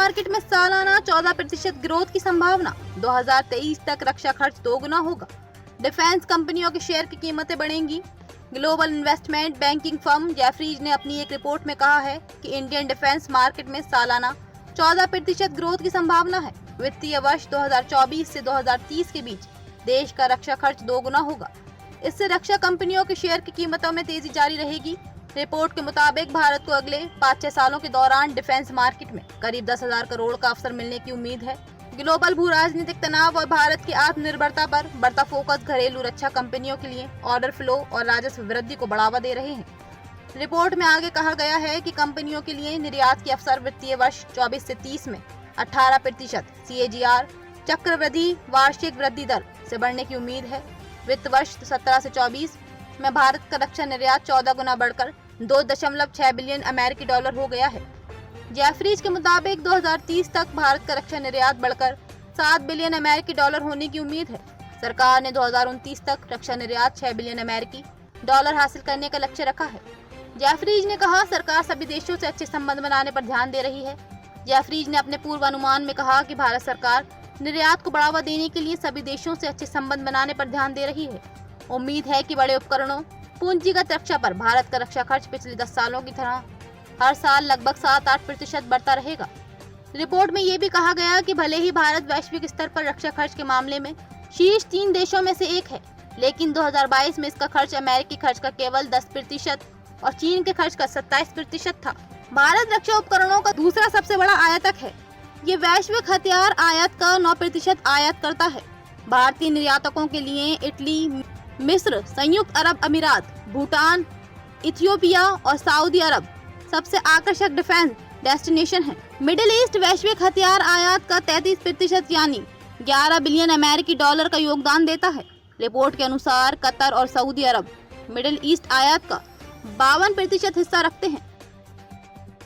Market में सालाना 14% growth की संभावना। 2023 तक रक्षा खर्च दोगुना होगा। डिफेंस कंपनियों के शेयर की कीमतें बढ़ेंगी। Global investment banking firm Jefferies ने अपनी एक रिपोर्ट में कहा है कि इंडियन डिफेंस मार्केट में सालाना 14% ग्रोथ की संभावना है। वित्तीय वर्ष 2024 से 2030 के बीच देश का रक्षा खर्च दोगुना होगा। इससे रक्षा कंपनियों के शेयर की कीमतों में तेजी जारी रहेगी। रिपोर्ट के मुताबिक भारत को अगले 5-6 सालों के दौरान डिफेंस मार्केट में करीब 10,000 करोड़ का अवसर मिलने की उम्मीद है। ग्लोबल भू राजनीतिक तनाव और भारत की आत्मनिर्भरता पर बढ़ता फोकस घरेलू रक्षा कंपनियों के लिए ऑर्डर फ्लो और राजस्व वृद्धि को बढ़ावा दे रहे हैं। रिपोर्ट में आगे कहा गया है कि कंपनियों के लिए निर्यात के अवसर वित्तीय वर्ष 24 से 30 में 18% CAGR चक्रवृद्धि वार्षिक वृद्धि दर से बढ़ने की उम्मीद है। वित्त वर्ष 17 से 24 में भारत का रक्षा निर्यात 14 गुना बढ़कर 2.6 बिलियन अमेरिकी डॉलर हो गया है। जेफरीज के मुताबिक 2030 तक भारत का रक्षा निर्यात बढ़कर 7 बिलियन अमेरिकी डॉलर होने की उम्मीद है। सरकार ने 2029 तक रक्षा निर्यात 6 बिलियन अमेरिकी डॉलर हासिल करने का लक्ष्य रखा है। जेफरीज ने कहा, सरकार सभी देशों से अच्छे संबंध बनाने पर ध्यान दे रही है। जेफरीज ने अपने पूर्वानुमान में कहा कि भारत सरकार निर्यात को बढ़ावा देने के लिए सभी देशों से अच्छे संबंध बनाने पर ध्यान दे रही है। उम्मीद है कि बड़े उपकरणों पूंजीगत रक्षा पर भारत का रक्षा खर्च पिछले 10 सालों की तरह हर साल लगभग 7-8% बढ़ता रहेगा। रिपोर्ट में ये भी कहा गया कि भले ही भारत वैश्विक स्तर पर रक्षा खर्च के मामले में शीर्ष 3 देशों में से एक है, लेकिन 2022 में इसका खर्च अमेरिकी खर्च का केवल 10% और चीन के खर्च का 27% था। भारत रक्षा उपकरणों का दूसरा सबसे बड़ा आयातक है। ये वैश्विक हथियार आयात का 9% आयात करता है। भारतीय निर्यातकों के लिए इटली, मिस्र, संयुक्त अरब अमीरात, भूटान, इथियोपिया और सऊदी अरब सबसे आकर्षक डिफेंस डेस्टिनेशन है। मिडिल ईस्ट वैश्विक हथियार आयात का 33% यानी 11 बिलियन अमेरिकी डॉलर का योगदान देता है। रिपोर्ट के अनुसार कतर और सऊदी अरब मिडिल ईस्ट आयात का 52% हिस्सा रखते हैं।